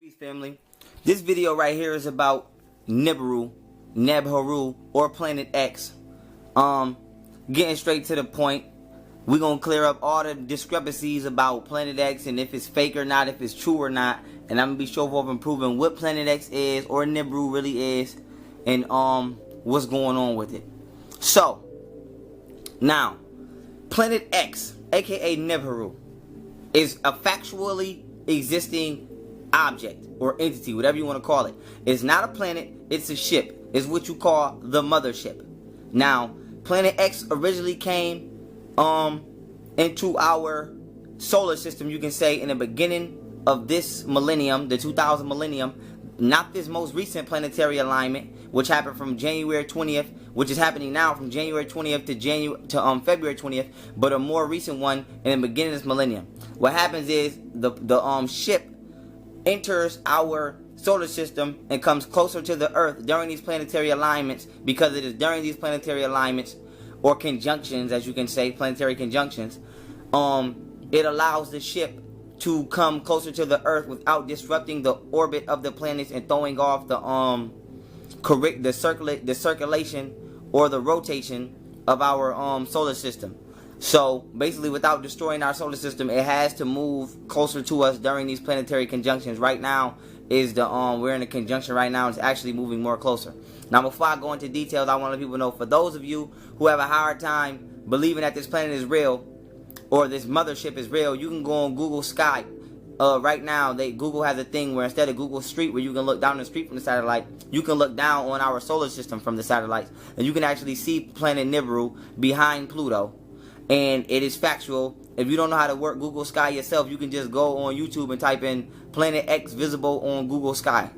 Peace, family. This video right here is about Nebharu, or Planet X. Getting straight to the point, we're gonna clear up all the discrepancies about Planet X and if it's fake or not, if it's true or not, and I'm gonna be straightforward and proving what Planet X is or Nebharu really is, and what's going on with it. So now, Planet X, aka Nebharu, is a factually existing object or entity, whatever you want to call it. It's not a planet, it's a ship. It's what you call the mothership. Now, Planet X originally came into our solar system, you can say, in the beginning of this millennium, the 2000 millennium, not this most recent planetary alignment, which happened from January 20th, which is happening now from January 20th to February 20th, but a more recent one in the beginning of this millennium. What happens is the ship enters our solar system and comes closer to the Earth during these planetary alignments, because it is during these planetary alignments, or conjunctions, as you can say, planetary conjunctions, it allows the ship to come closer to the Earth without disrupting the orbit of the planets and throwing off the circulation or the rotation of our solar system. So basically, without destroying our solar system, it has to move closer to us during these planetary conjunctions. Right now is we're in a conjunction right now. It's actually moving more closer. Now, before I go into details, I want to let people know, for those of you who have a hard time believing that this planet is real or this mothership is real, you can go on Google Sky. Right now, Google has a thing where instead of Google Street, where you can look down the street from the satellite, you can look down on our solar system from the satellites, and you can actually see planet Nibiru behind Pluto. And it is factual. If you don't know how to work Google Sky yourself, you can just go on YouTube and type in Planet X visible on Google Sky,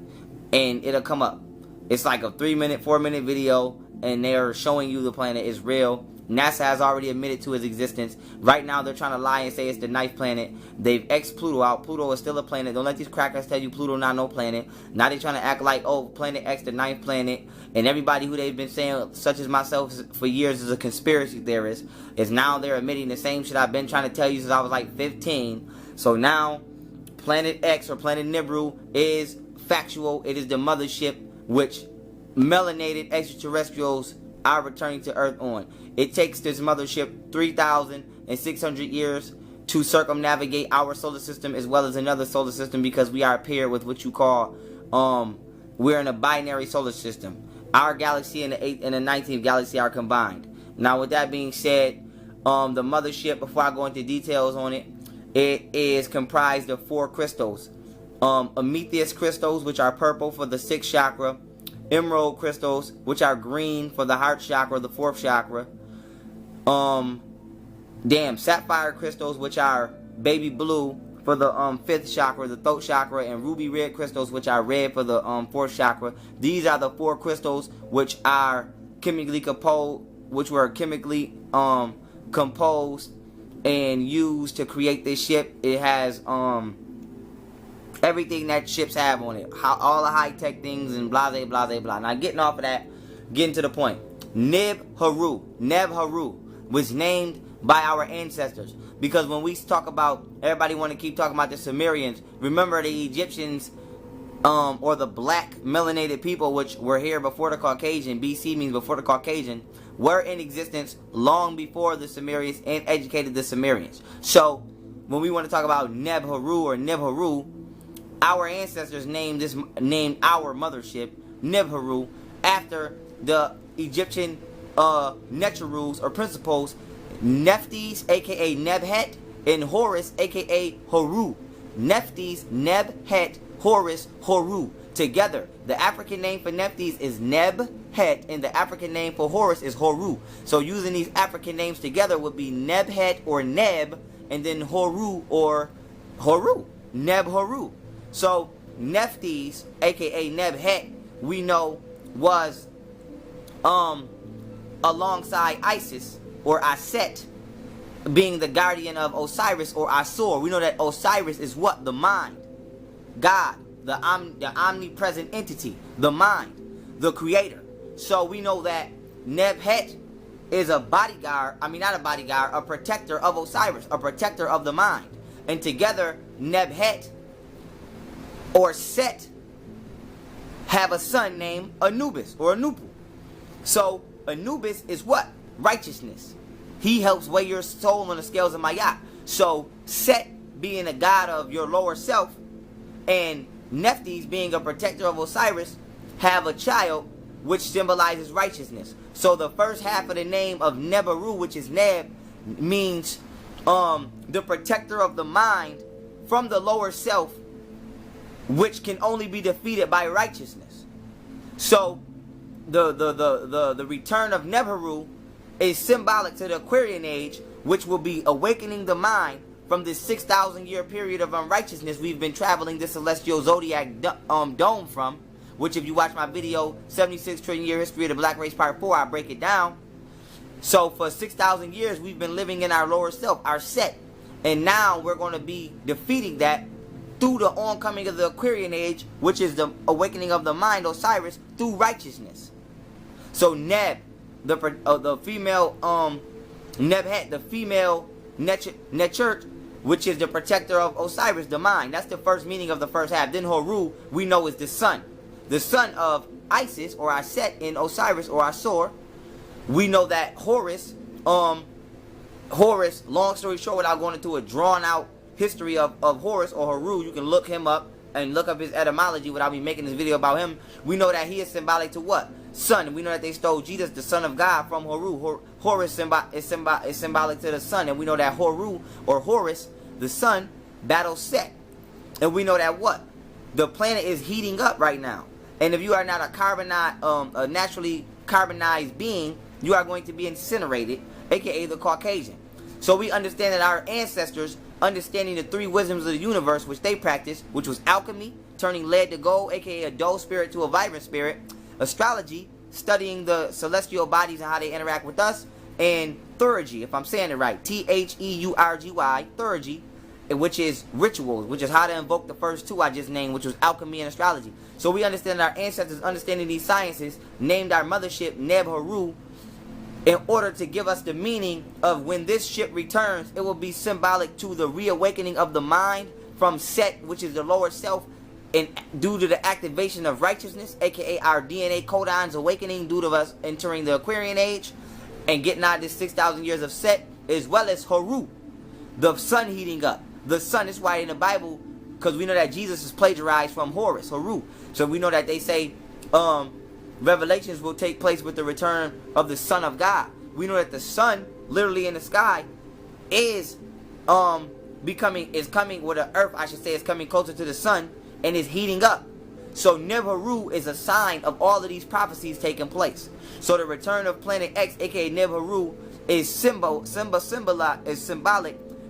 and it'll come up. It's like a 3-minute, 4-minute video, and they're showing you the planet is real. NASA has already admitted to its existence. Right now, they're trying to lie and say it's the 9th planet. They've X'd Pluto out. Pluto is still a planet. Don't let these crackers tell you Pluto not no planet. Now they're trying to act like, oh, Planet X, the 9th planet. And everybody who they've been saying, such as myself, for years is a conspiracy theorist, is now they're admitting the same shit I've been trying to tell you since I was like 15. So now, Planet X, or Planet Nibiru, is factual. It is the mothership which melanated extraterrestrials are returning to Earth on. It takes this mothership 3,600 years to circumnavigate our solar system as well as another solar system, because we are paired with what you call, we're in a binary solar system. Our galaxy and the 8th and the 19th galaxy are combined. Now, with that being said, the mothership, before I go into details on it, it is comprised of 4 crystals. Amethyst crystals, which are purple for the 6th chakra. Emerald crystals, which are green for the heart chakra, the 4th chakra. Sapphire crystals, which are baby blue for the 5th chakra, the throat chakra, and ruby red crystals, which are red for the 4th chakra. These are the 4 crystals which are chemically composed, composed and used to create this ship. It has everything that ships have on it, all the high-tech things and blah, blah, blah, blah. Now, getting off of that, getting to the point. Nebharu was named by our ancestors, because when we talk about, everybody want to keep talking about the Sumerians. Remember, the Egyptians, or the black melanated people, which were here before the Caucasian, BC means before the Caucasian, were in existence long before the Sumerians and educated the Sumerians. So, when we want to talk about Nebharu, our ancestors named our mothership Nebharu after the Egyptian Netrus, or principles, Nephthys, aka Nebhet, and Horus, aka Horu. Nephthys, Nebhet, Horus, Horu. Together, the African name for Nephthys is Nebhet, and the African name for Horus is Horu. So using these African names together would be Nebhet, or Neb, and then Horu, or Horu. Nebharu. So, Nephthys, aka Nebhet, we know was alongside Isis, or Aset, being the guardian of Osiris, or Asur. We know that Osiris is what? The mind. God, the omnipresent entity, the mind, the creator. So we know that Nebhet is a bodyguard, a protector of Osiris, a protector of the mind. And together, Nebhet or Set have a son named Anubis or Anupu. So Anubis is what? Righteousness. He helps weigh your soul on the scales of Ma'at. So Set being a god of your lower self, and Nephthys being a protector of Osiris, have a child which symbolizes righteousness. So the first half of the name of Neberu, which is Neb, means the protector of the mind from the lower self, which can only be defeated by righteousness. So the return of Neberu is symbolic to the Aquarian age, which will be awakening the mind from this 6,000 year period of unrighteousness we've been traveling this celestial zodiac dome from, which if you watch my video 76 trillion year history of the black race part 4, I break it down. So for 6,000 years we've been living in our lower self, our Set, and now we're going to be defeating that through the oncoming of the Aquarian age, which is the awakening of the mind, Osiris, through righteousness. So Neb, the female Nebhet, the female Nechert, which is the protector of Osiris, the mind. That's the first meaning of the first half. Then Horu, we know, is the son of Isis or Aset in Osiris or Asur. We know that Horus, long story short, without going into a drawn out history of Horus or Horu, you can look him up and look up his etymology without me making this video about him. We know that he is symbolic to what? Sun. And we know that they stole Jesus, the son of God, from Horu. Horus is symbolic to the sun. And we know that Horu or Horus, the sun, battles Set. And we know that what? The planet is heating up right now. And if you are not a naturally carbonized being, you are going to be incinerated, aka the Caucasian. So we understand that our ancestors, understanding the three wisdoms of the universe which they practiced, which was alchemy, turning lead to gold, aka a dull spirit to a vibrant spirit, astrology, studying the celestial bodies and how they interact with us, and theurgy, if I'm saying it right, Theurgy, theurgy, which is rituals, which is how to invoke the first two I just named, which was alchemy and astrology. So we understand that our ancestors, understanding these sciences, named our mothership Neb-Haru in order to give us the meaning of when this ship returns, it will be symbolic to the reawakening of the mind from Set, which is the lower self, and due to the activation of righteousness, aka our DNA codons awakening due to us entering the Aquarian age and getting out of this 6,000 years of Set, as well as Horu, the sun heating up. The sun is why in the Bible, because we know that Jesus is plagiarized from Horus, Horu. So we know that they say revelations will take place with the return of the Son of God. We know that the sun, literally in the sky, is coming, or the earth, I should say, is coming closer to the sun and is heating up. So Neb-Haru is a sign of all of these prophecies taking place. So the return of Planet X, aka Neb-Haru, is symbolic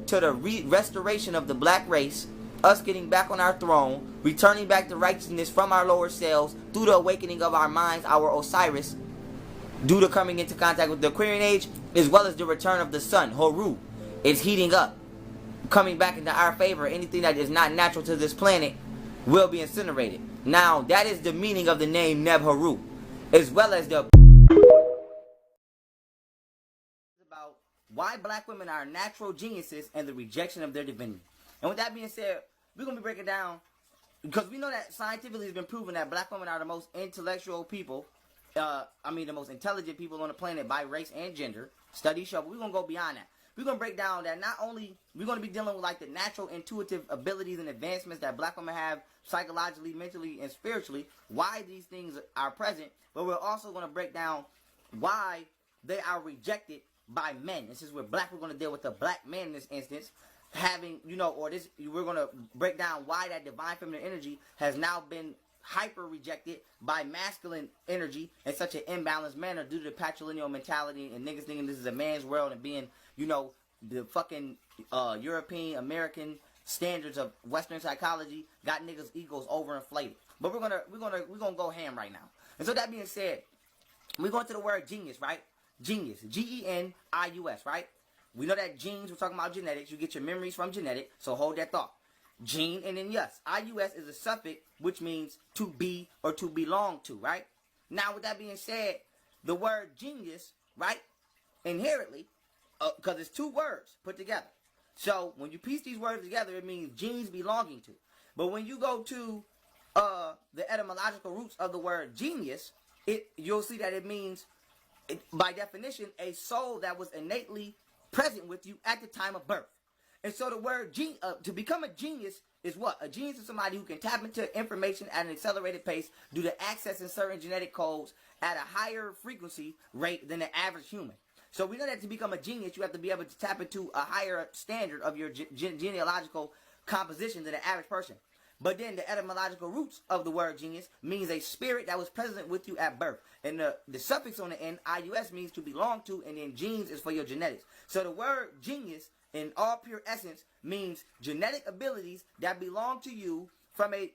to the restoration of the black race, us getting back on our throne, returning back to righteousness from our lower selves through the awakening of our minds, our Osiris, due to coming into contact with the Aquarian age, as well as the return of the sun, Horu, is heating up, coming back into our favor. Anything that is not natural to this planet will be incinerated. Now, that is the meaning of the name Neb-Haru, as well as the about why black women are natural geniuses and the rejection of their divinity. And with that being said, we're going to be breaking down, because we know that scientifically it's been proven that black women are the most intellectual people, the most intelligent people on the planet by race and gender. Studies show, but we're going to go beyond that. We're going to break down that not only we're going to be dealing with like the natural intuitive abilities and advancements that black women have psychologically, mentally, and spiritually, why these things are present, but we're also going to break down why they are rejected by men. This is where we're going to deal with the black man in this instance, we're going to break down why that divine feminine energy has now been hyper rejected by masculine energy in such an imbalanced manner due to the patrilineal mentality and niggas thinking this is a man's world and being, the fucking European American standards of Western psychology got niggas' egos overinflated. But we're gonna go ham right now. And so that being said, we're going to the word genius, right? Genius, G-E-N-I-U-S, right? We know that genes, we're talking about genetics. You get your memories from genetic, so hold that thought. Gene and then yes. I-U-S is a suffix, which means to be or to belong to, right? Now, with that being said, the word genius, right, inherently, because it's two words put together. So, when you piece these words together, it means genes belonging to. But when you go to the etymological roots of the word genius, you'll see that it means, by definition, a soul that was innately present with you at the time of birth. And so the word to become a genius is what? A genius is somebody who can tap into information at an accelerated pace due to accessing certain genetic codes at a higher frequency rate than the average human. So we know that to become a genius, you have to be able to tap into a higher standard of your genealogical composition than the average person. But then the etymological roots of the word genius means a spirit that was present with you at birth. And the suffix on the end, ius, means to belong to, and then genes is for your genetics. So the word genius, in all pure essence, means genetic abilities that belong to you from a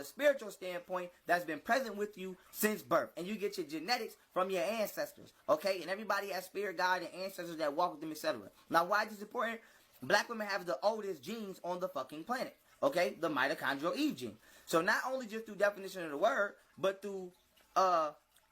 spiritual standpoint that's been present with you since birth. And you get your genetics from your ancestors, okay? And everybody has spirit guide and ancestors that walk with them, etc. Now, why is this important? Black women have the oldest genes on the fucking planet, okay? The mitochondrial Eve gene. So not only just through definition of the word, but through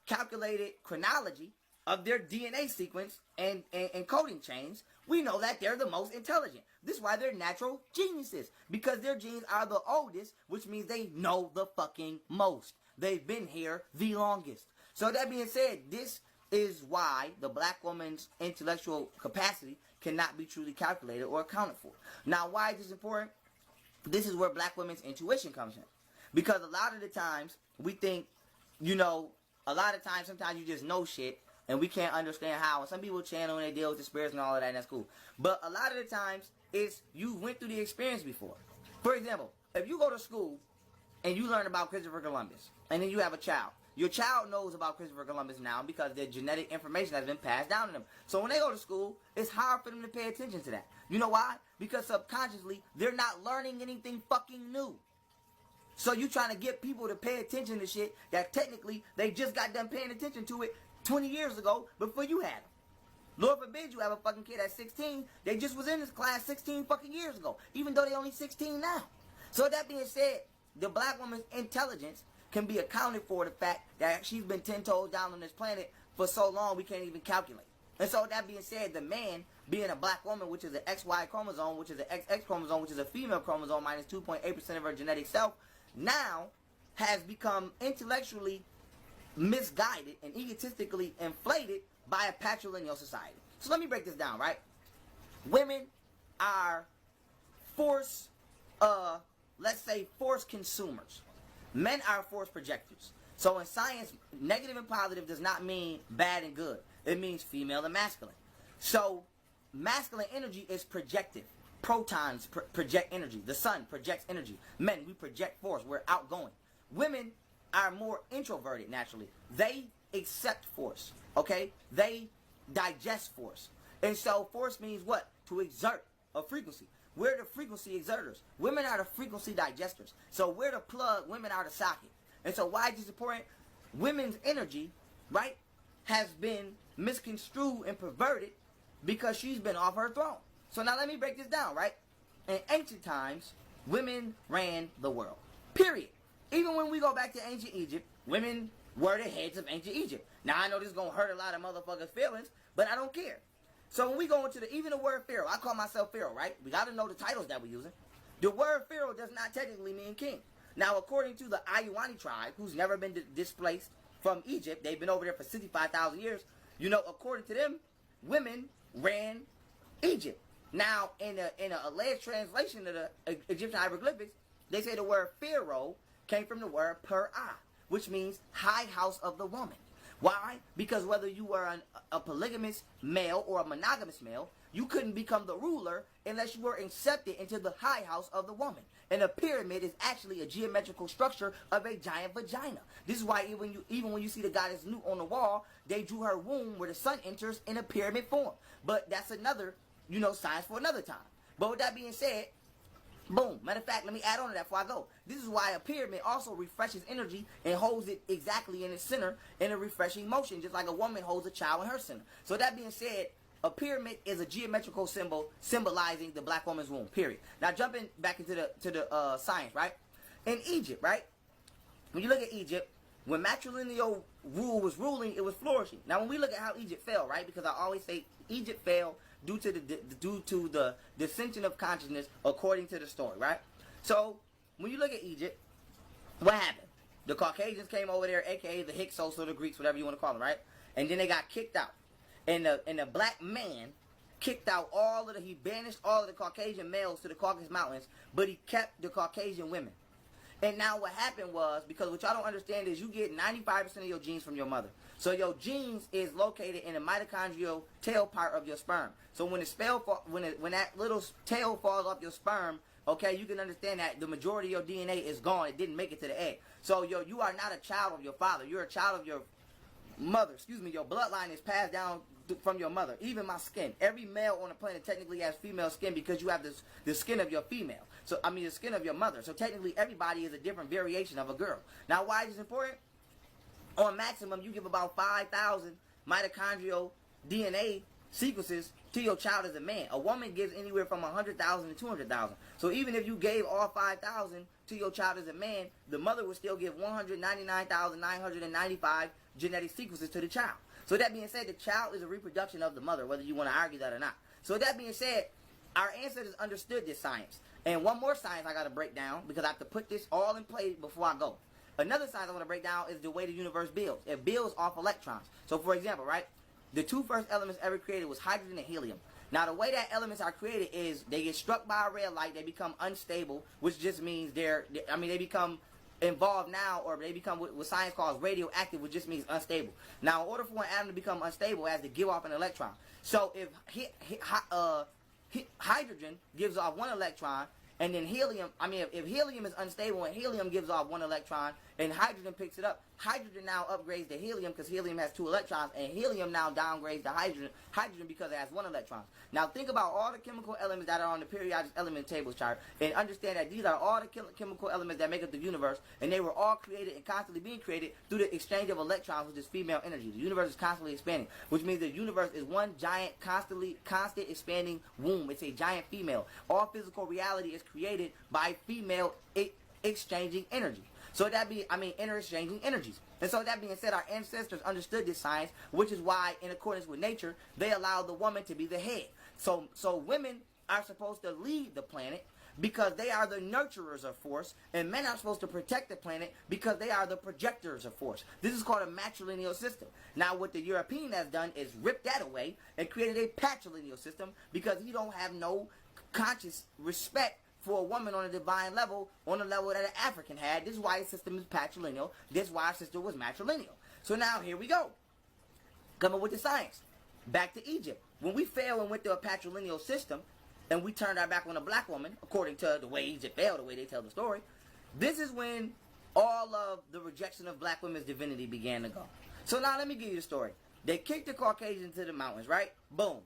calculated chronology of their DNA sequence and coding chains, we know that they're the most intelligent. This is why they're natural geniuses, because their genes are the oldest, which means they know the fucking most. They've been here the longest. So that being said, this is why the black woman's intellectual capacity cannot be truly calculated or accounted for. Now, why is this important? This is where black women's intuition comes in. Because a lot of the times, we think, sometimes you just know shit, and we can't understand how. And some people channel and they deal with the spirits and all of that, and that's cool. But a lot of the times, it's you went through the experience before. For example, if you go to school and you learn about Christopher Columbus, and then you have a child. Your child knows about Christopher Columbus now because their genetic information has been passed down to them. So when they go to school, it's hard for them to pay attention to that. You know why? Because subconsciously, they're not learning anything fucking new. So you trying to get people to pay attention to shit that technically they just got done paying attention to it 20 years ago before you had them. Lord forbid you have a fucking kid at 16. They just was in this class 16 fucking years ago, even though they only 16 now. So that being said, the black woman's intelligence can be accounted for the fact that she's been 10 toes down on this planet for so long we can't even calculate. And so that being said, the man being a black woman, which is an XY chromosome, which is an XX chromosome, which is a female chromosome minus 2.8% of her genetic self, now has become intellectually misguided and egotistically inflated by a patrilineal society. So let me break this down, right? Women are force consumers. Men are force projectors. So in science, negative and positive does not mean bad and good. It means female and masculine. So masculine energy is projective. Protons project energy. The sun projects energy. Men, we project force. We're outgoing. Women are more introverted naturally. They accept force. Okay? They digest force. And so force means what? To exert a frequency. We're the frequency exerters. Women are the frequency digesters. So we're the plug, women are the socket. And so why is this important? Women's energy, right, has been misconstrued and perverted because she's been off her throne. So now let me break this down, right? In ancient times, women ran the world. Period. Even when we go back to ancient Egypt, women were the heads of ancient Egypt. Now I know this is going to hurt a lot of motherfuckers' feelings, but I don't care. So when we go into even the word Pharaoh, I call myself Pharaoh, right? We got to know the titles that we're using. The word Pharaoh does not technically mean king. Now, according to the Ayuwani tribe, who's never been displaced from Egypt, they've been over there for 65,000 years. According to them, women ran Egypt. Now, in a alleged translation of the Egyptian hieroglyphics, they say the word Pharaoh came from the word Per'ah, which means high house of the woman. Why? Because whether you were a polygamous male or a monogamous male, you couldn't become the ruler unless you were accepted into the high house of the woman. And a pyramid is actually a geometrical structure of a giant vagina. This is why even when you see the goddess Nut on the wall, they drew her womb where the sun enters in a pyramid form. But that's another, science for another time. But with that being said, boom. Matter of fact, let me add on to that before I go. This is why a pyramid also refreshes energy and holds it exactly in its center in a refreshing motion, just like a woman holds a child in her center. So that being said, a pyramid is a geometrical symbol symbolizing the black woman's womb, period. Now jumping back into the science, right? In Egypt, right? When you look at Egypt, when matrilineal rule was ruling, it was flourishing. Now when we look at how Egypt fell, right? Because I always say Egypt fell due to the dissension of consciousness according to the story, right? So when you look at Egypt, what happened? The Caucasians came over there, aka the Hyksos or the Greeks, whatever you want to call them, right? And then they got kicked out. And the black man kicked out he banished all of the Caucasian males to the Caucasus Mountains, but he kept the Caucasian women. And now what happened was, because what y'all don't understand is you get 95% of your genes from your mother. So your genes is located in the mitochondrial tail part of your sperm. So when when that little tail falls off your sperm, okay, you can understand that the majority of your DNA is gone. It didn't make it to the egg. So you are not a child of your father. You're a child of your mother. Your bloodline is passed down from your mother. Even my skin. Every male on the planet technically has female skin because you have the skin of your female. So the skin of your mother. So technically everybody is a different variation of a girl. Now why is this important? On maximum, you give about 5,000 mitochondrial DNA sequences to your child as a man. A woman gives anywhere from 100,000 to 200,000. So even if you gave all 5,000 to your child as a man, the mother would still give 199,995 genetic sequences to the child. So that being said, the child is a reproduction of the mother, whether you want to argue that or not. So that being said, our ancestors understood this science. And one more science I got to break down, because I have to put this all in play before I go. Another science I want to break down is the way the universe builds. It builds off electrons. So for example, right, the two first elements ever created was hydrogen and helium. Now the way that elements are created is they get struck by a red light, they become unstable, which just means they become involved now, or they become what science calls radioactive, which just means unstable. Now in order for an atom to become unstable, it has to give off an electron. So if hydrogen gives off one electron, and then if helium is unstable and helium gives off one electron and hydrogen picks it up, hydrogen now upgrades to helium because helium has two electrons, and helium now downgrades to hydrogen because it has one electron. Now think about all the chemical elements that are on the periodic element table chart, and understand that these are all the chemical elements that make up the universe, and they were all created and constantly being created through the exchange of electrons, which is female energy. The universe is constantly expanding, which means the universe is one giant, constant expanding womb. It's a giant female. All physical reality is created by female exchanging energy. So interexchanging energies. And so that being said, our ancestors understood this science, which is why, in accordance with nature, they allowed the woman to be the head. So women are supposed to lead the planet because they are the nurturers of force, and men are supposed to protect the planet because they are the projectors of force. This is called a matrilineal system. Now what the European has done is rip that away and created a patrilineal system, because he don't have no conscious respect for a woman on a divine level, on the level that an African had. This is why his system is patrilineal. This is why our system was matrilineal. So now here we go. Coming with the science. Back to Egypt. When we fell and went through a patrilineal system, and we turned our back on a black woman, according to the way Egypt fell, the way they tell the story, this is when all of the rejection of black women's divinity began to go. So now let me give you the story. They kicked the Caucasians to the mountains, right? Boom.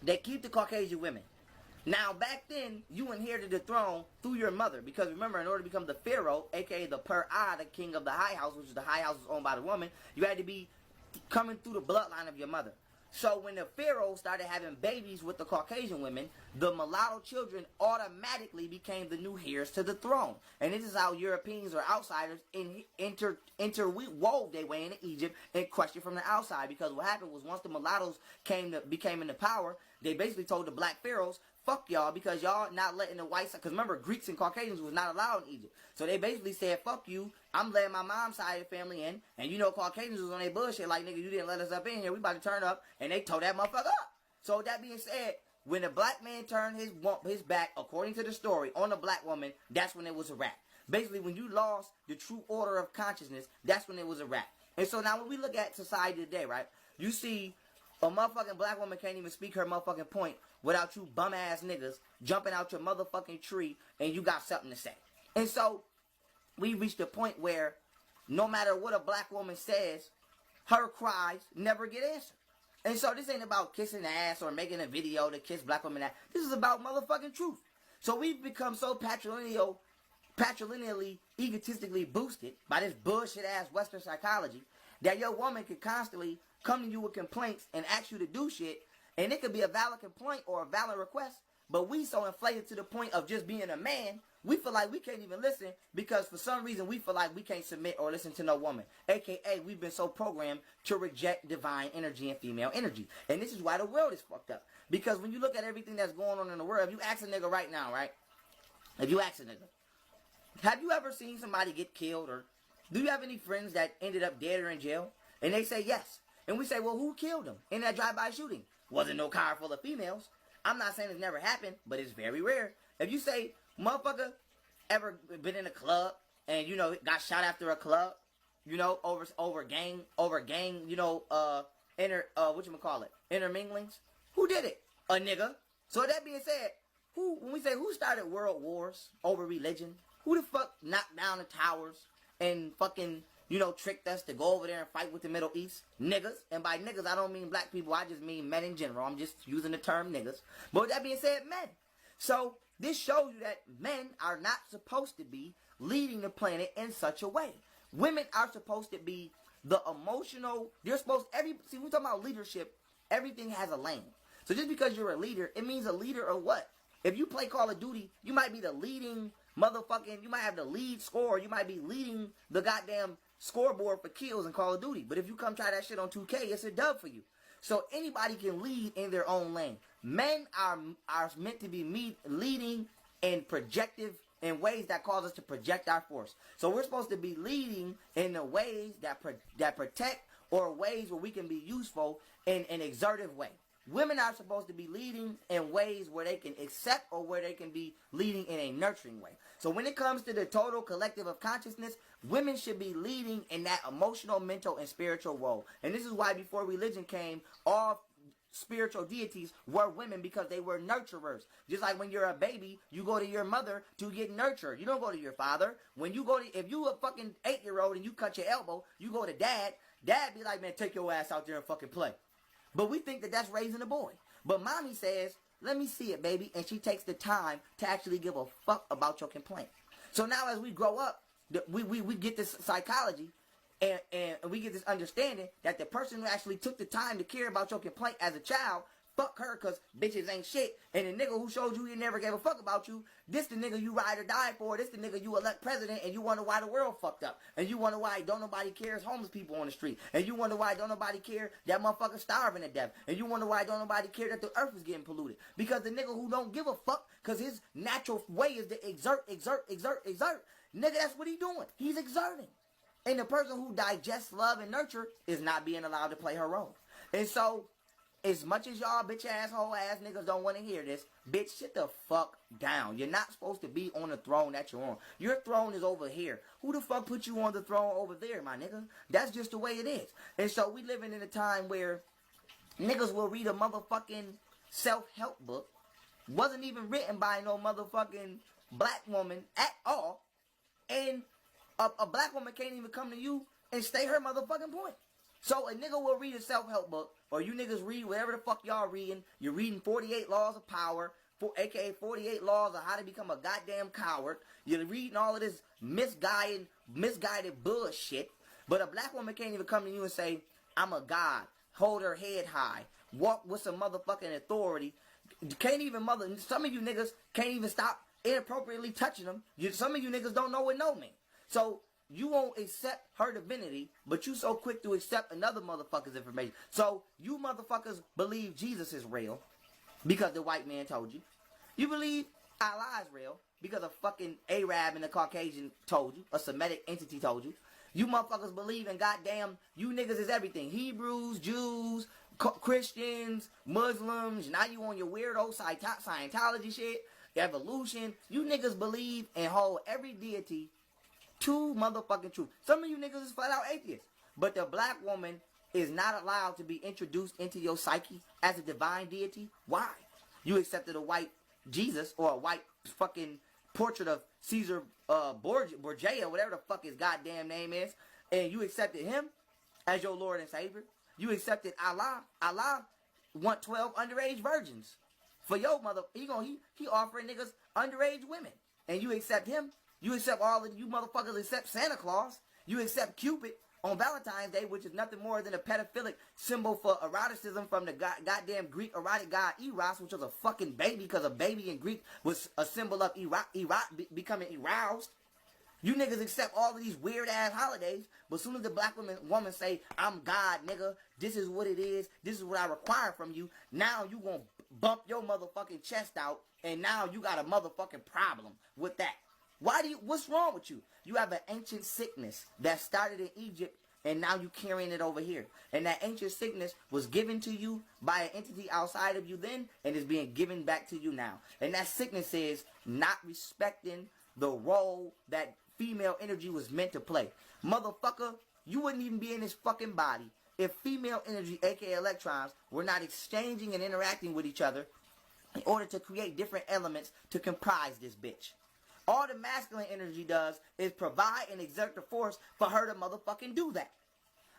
They keep the Caucasian women. Now, back then, you inherited the throne through your mother. Because remember, in order to become the Pharaoh, a.k.a. the Per-Ah, the king of the high house, which is the high house is owned by the woman, you had to be coming through the bloodline of your mother. So when the Pharaoh started having babies with the Caucasian women, the mulatto children automatically became the new heirs to the throne. And this is how Europeans or outsiders interwove their way into Egypt and crushed it from the outside. Because what happened was, once the mulattoes became into power, they basically told the black pharaohs, fuck y'all, because y'all not letting the white side, because remember, Greeks and Caucasians was not allowed in Egypt. So they basically said, fuck you, I'm letting my mom's side of the family in, and Caucasians was on their bullshit, like, nigga, you didn't let us up in here, we about to turn up, and they tore that motherfucker up. So that being said, when the black man turned his back, according to the story, on the black woman, that's when it was a wrap. Basically, when you lost the true order of consciousness, that's when it was a wrap. And so now when we look at society today, right, you see a motherfucking black woman can't even speak her motherfucking point without you bum ass niggas jumping out your motherfucking tree and you got something to say. And so we reached a point where no matter what a black woman says, her cries never get answered. And so this ain't about kissing ass or making a video to kiss black women ass. This is about motherfucking truth. So we've become so patrilineally, egotistically boosted by this bullshit ass Western psychology that your woman could constantly come to you with complaints and ask you to do shit, and it could be a valid complaint or a valid request, but we so inflated to the point of just being a man, we feel like we can't even listen, because for some reason we feel like we can't submit or listen to no woman. AKA, we've been so programmed to reject divine energy and female energy. And this is why the world is fucked up. Because when you look at everything that's going on in the world, if you ask a nigga right now, right, If you ask a nigga, have you ever seen somebody get killed, or do you have any friends that ended up dead or in jail? And they say yes. And we say, well, who killed them in that drive-by shooting? Wasn't no car full of females. I'm not saying it's never happened, but it's very rare. If you say, motherfucker, ever been in a club and, you know, got shot after a club, you know, over gang, you know, interminglings? Who did it? A nigga. So that being said, when we say who started world wars over religion, who the fuck knocked down the towers and fucking, you know, tricked us to go over there and fight with the Middle East? Niggas. And by niggas, I don't mean black people. I just mean men in general. I'm just using the term niggas. But with that being said, men. So this shows you that men are not supposed to be leading the planet in such a way. Women are supposed to be the emotional. They're supposed, see, we're talking about leadership. Everything has a lane. So just because you're a leader, it means a leader of what? If you play Call of Duty, you might be the leading motherfucking, you might have the lead scorer. You might be leading the goddamn scoreboard for kills in Call of Duty. But if you come try that shit on 2K, it's a dub for you. So anybody can lead in their own lane. Men are meant to be leading in projective, in ways that cause us to project our force. So we're supposed to be leading in the ways that protect, or ways where we can be useful in an exertive way. Women are supposed to be leading in ways where they can accept, or where they can be leading in a nurturing way. So when it comes to the total collective of consciousness, women should be leading in that emotional, mental, and spiritual role. And this is why before religion came, all spiritual deities were women, because they were nurturers. Just like when you're a baby, you go to your mother to get nurtured. You don't go to your father. When you go to, if you a fucking 8-year-old and you cut your elbow, you go to dad. Dad be like, man, take your ass out there and fucking play. But we think that that's raising a boy. But mommy says, let me see it, baby. And she takes the time to actually give a fuck about your complaint. So now as we grow up, we get this psychology, and we get this understanding that the person who actually took the time to care about your complaint as a child, fuck her, because bitches ain't shit. And the nigga who showed you he never gave a fuck about you, this the nigga you ride or die for. This the nigga you elect president, and you wonder why the world fucked up. And you wonder why don't nobody cares homeless people on the street. And you wonder why don't nobody care that motherfucker starving to death. And you wonder why don't nobody care that the earth is getting polluted. Because the nigga who don't give a fuck, because his natural way is to exert. Nigga, that's what he doing. He's exerting. And the person who digests love and nurture is not being allowed to play her role. And so, as much as y'all bitch asshole ass niggas don't want to hear this, bitch, sit the fuck down. You're not supposed to be on the throne that you're on. Your throne is over here. Who the fuck put you on the throne over there, my nigga? That's just the way it is. And so we living in a time where niggas will read a motherfucking self-help book. Wasn't even written by no motherfucking black woman at all. And a black woman can't even come to you and state her motherfucking point. So a nigga will read a self-help book, or you niggas read whatever the fuck y'all reading. You're reading 48 Laws of Power, aka 48 Laws of How to Become a Goddamn Coward. You're reading all of this misguided bullshit. But a black woman can't even come to you and say, I'm a god. Hold her head high. Walk with some motherfucking authority. Can't even some of you niggas can't even stop inappropriately touching them. Some of you niggas don't know what no mean. So you won't accept her divinity, but you so quick to accept another motherfucker's information. So you motherfuckers believe Jesus is real because the white man told you. You believe Allah is real because a fucking Arab and a Caucasian told you. A Semitic entity told you. You motherfuckers believe in goddamn, you niggas is everything. Hebrews, Jews, Christians, Muslims. Now you on your weirdo Scientology shit, evolution. You niggas believe and hold every deity to motherfucking truth. Some of you niggas is flat out atheists. But the black woman is not allowed to be introduced into your psyche as a divine deity. Why? You accepted a white Jesus or a white fucking portrait of Caesar Borgia, whatever the fuck his goddamn name is, and you accepted him as your Lord and Savior. You accepted Allah. Allah want 12 underage virgins for your mother. He offering niggas underage women, and you accept him. You accept all of you motherfuckers accept Santa Claus. You accept Cupid on Valentine's Day, which is nothing more than a pedophilic symbol for eroticism from the goddamn Greek erotic god Eros, which was a fucking baby, because a baby in Greek was a symbol of becoming aroused. You niggas accept all of these weird ass holidays, but as soon as the black woman say, I'm God, nigga, this is what it is, this is what I require from you, now you gonna bump your motherfucking chest out, and now you got a motherfucking problem with that. What's wrong with you? You have an ancient sickness that started in Egypt, and now you carrying it over here. And that ancient sickness was given to you by an entity outside of you then, and is being given back to you now. And that sickness is not respecting the role that female energy was meant to play. Motherfucker, you wouldn't even be in this fucking body if female energy, aka electrons, were not exchanging and interacting with each other in order to create different elements to comprise this bitch. All the masculine energy does is provide and exert the force for her to motherfucking do that.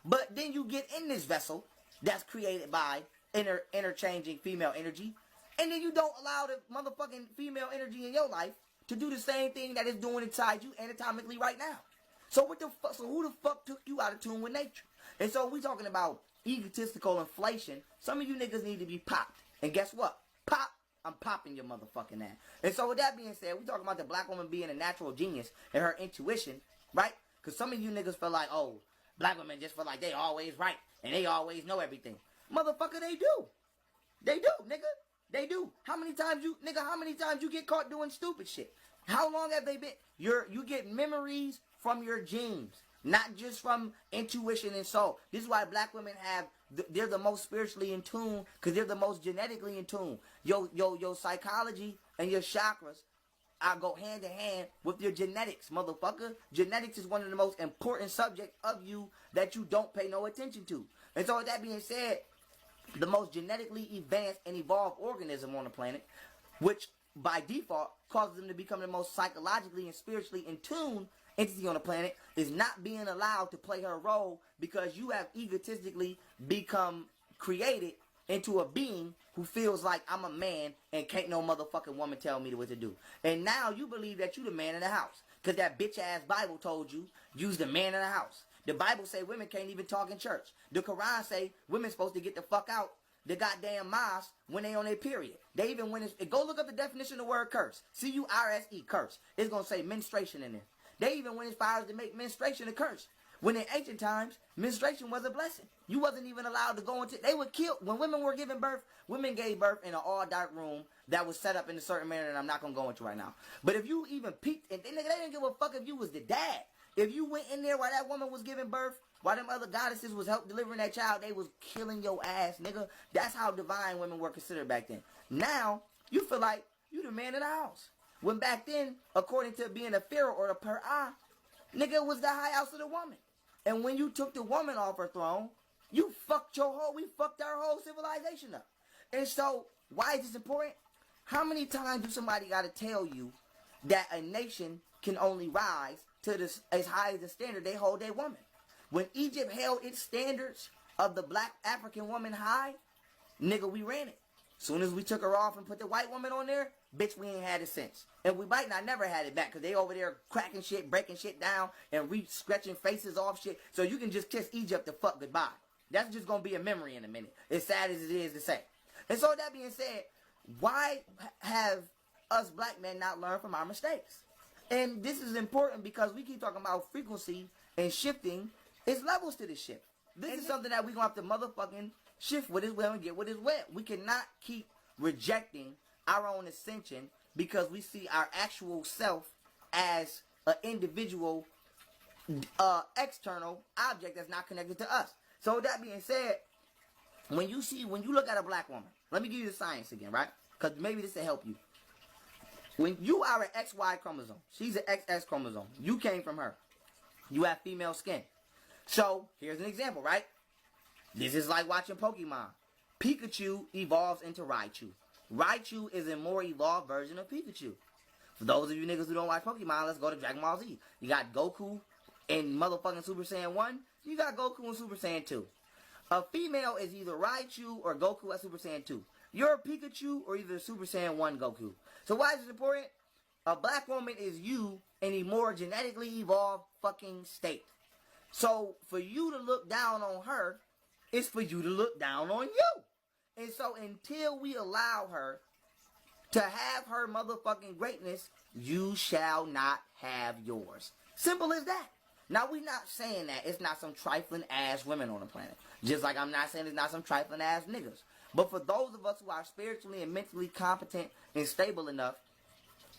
But then you get in this vessel that's created by interchanging female energy, and then you don't allow the motherfucking female energy in your life to do the same thing that it's doing inside you anatomically right now. So what the fuck? So who the fuck took you out of tune with nature? And so we talking about egotistical inflation. Some of you niggas need to be popped. And guess what? Pop. I'm popping your motherfucking ass. And so with that being said, we talking about the black woman being a natural genius and her intuition, right? Because some of you niggas feel like, oh, black women just feel like they always right and they always know everything. Motherfucker, they do. They do, nigga. They do. How many times you get caught doing stupid shit? How long have they been? You get memories from your genes, not just from intuition and soul. This is why black women they're the most spiritually in tune, because they're the most genetically in tune. Your psychology and your chakras go hand in hand with your genetics, motherfucker. Genetics is one of the most important subjects of you that you don't pay no attention to. And so with that being said, the most genetically advanced and evolved organism on the planet, which by default causes them to become the most psychologically and spiritually in tune entity on the planet, is not being allowed to play her role because you have egotistically become created into a being who feels like I'm a man and can't no motherfucking woman tell me what to do. And now you believe that you the man in the house because that bitch ass Bible told you you's the man in the house. The Bible say women can't even talk in church. The Quran say women supposed to get the fuck out the goddamn mosque when they on their period. They even go look up the definition of the word curse. C-U-R-S-E, curse. It's gonna say menstruation in there. They even went as far as to make menstruation a curse. When in ancient times, menstruation was a blessing. You wasn't even allowed to go into... They would kill... When women were giving birth, women gave birth in an all-dark room that was set up in a certain manner that I'm not going to go into right now. But if you even peeked... And they didn't give a fuck if you was the dad. If you went in there while that woman was giving birth, while them other goddesses was help delivering that child, they was killing your ass, nigga. That's how divine women were considered back then. Now, you feel like you the man of the house. When back then, according to being a Pharaoh or a Pharaoh, nigga, was the high house of the woman. And when you took the woman off her throne, we fucked our whole civilization up. And so, why is this important? How many times do somebody got to tell you that a nation can only rise to as high as the standard they hold their woman? When Egypt held its standards of the black African woman high, nigga, we ran it. Soon as we took her off and put the white woman on there, bitch, we ain't had it since. And we might not never had it back because they over there cracking shit, breaking shit down, and scratching faces off shit. So you can just kiss Egypt the fuck goodbye. That's just going to be a memory in a minute. As sad as it is to say. And so that being said, why have us black men not learned from our mistakes? And this is important because we keep talking about frequency and shifting. It's levels to this shit. This is something that we're going to have to motherfucking shift with his will and get with his will. We cannot keep rejecting our own ascension because we see our actual self as an individual external object that's not connected to us. So with that being said, when you look at a black woman, let me give you the science again, right? Because maybe this will help you. When you are an XY chromosome, she's an XX chromosome. You came from her. You have female skin. So here's an example, right? This is like watching Pokemon. Pikachu evolves into Raichu. Raichu is a more evolved version of Pikachu. For those of you niggas who don't watch Pokemon, let's go to Dragon Ball Z. You got Goku in motherfucking Super Saiyan 1. You got Goku in Super Saiyan 2. A female is either Raichu or Goku at Super Saiyan 2. You're a Pikachu or either Super Saiyan 1 Goku. So why is this important? A black woman is you in a more genetically evolved fucking state. So for you to look down on her, it's for you to look down on you. And so until we allow her to have her motherfucking greatness, you shall not have yours. Simple as that. Now, we're not saying that it's not some trifling ass women on the planet. Just like I'm not saying it's not some trifling ass niggas. But for those of us who are spiritually and mentally competent and stable enough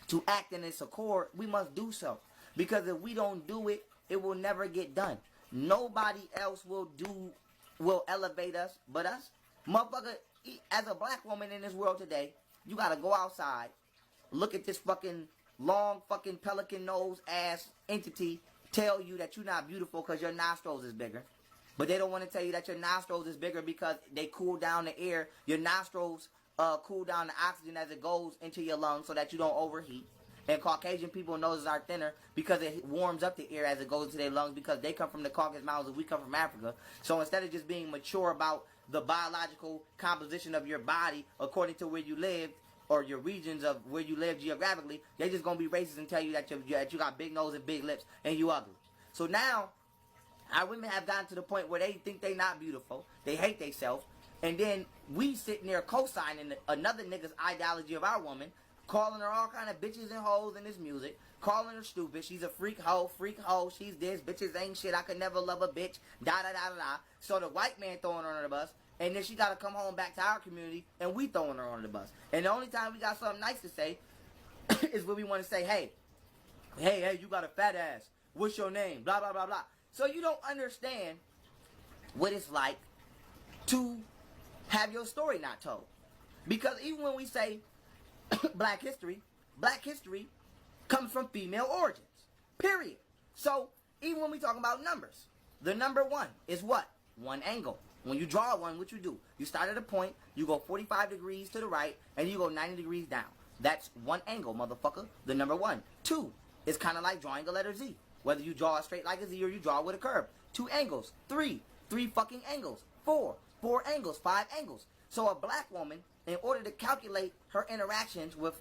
to act in its accord, we must do so. Because if we don't do it, it will never get done. Nobody else will elevate us but us. Motherfucker, as a black woman in this world today, you gotta go outside, look at this fucking long fucking pelican nose ass entity tell you that you're not beautiful because your nostrils is bigger. But they don't want to tell you that your nostrils is bigger because they cool down the air. Your nostrils cool down the oxygen as it goes into your lungs so that you don't overheat. And Caucasian people's noses are thinner because it warms up the air as it goes into their lungs because they come from the Caucasus Mountains and we come from Africa. So instead of just being mature about the biological composition of your body according to where you live or your regions of where you live geographically, they're just going to be racist and tell you that you got big nose and big lips and you ugly. So now, our women have gotten to the point where they think they not beautiful. They hate themselves. And then we sitting there co-signing another nigga's ideology of our woman, calling her all kind of bitches and hoes in this music, calling her stupid. She's a freak hoe, she's this, bitches ain't shit, I could never love a bitch, da-da-da-da-da. So the white man throwing her on the bus, and then she got to come home back to our community, and we throwing her on the bus. And the only time we got something nice to say is when we want to say, hey, you got a fat ass. What's your name? Blah, blah, blah, blah. So you don't understand what it's like to have your story not told. Because even when we say black history comes from female origins. Period. So even when we talk about numbers, the number 1 is what? One angle. When you draw one, what you do? You start at a point, you go 45 degrees to the right, and you go 90 degrees down. That's one angle, motherfucker. The number 1. 2 is kind of like drawing a letter Z. Whether you draw it straight like a Z or you draw it with a curve. 2 angles. 3 fucking angles. 4 angles. 5 angles. So a black woman, in order to calculate her interactions with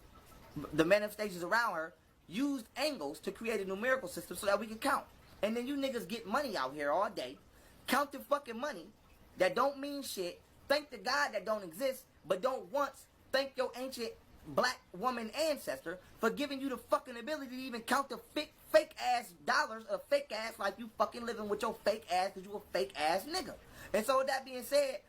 the manifestations around her, used angles to create a numerical system so that we can count. And then you niggas get money out here all day, count the fucking money that don't mean shit, thank the God that don't exist, but don't once thank your ancient black woman ancestor for giving you the fucking ability to even count the fake ass dollars of fake ass like you fucking living with your fake ass because you a fake ass nigga. And so with that being said,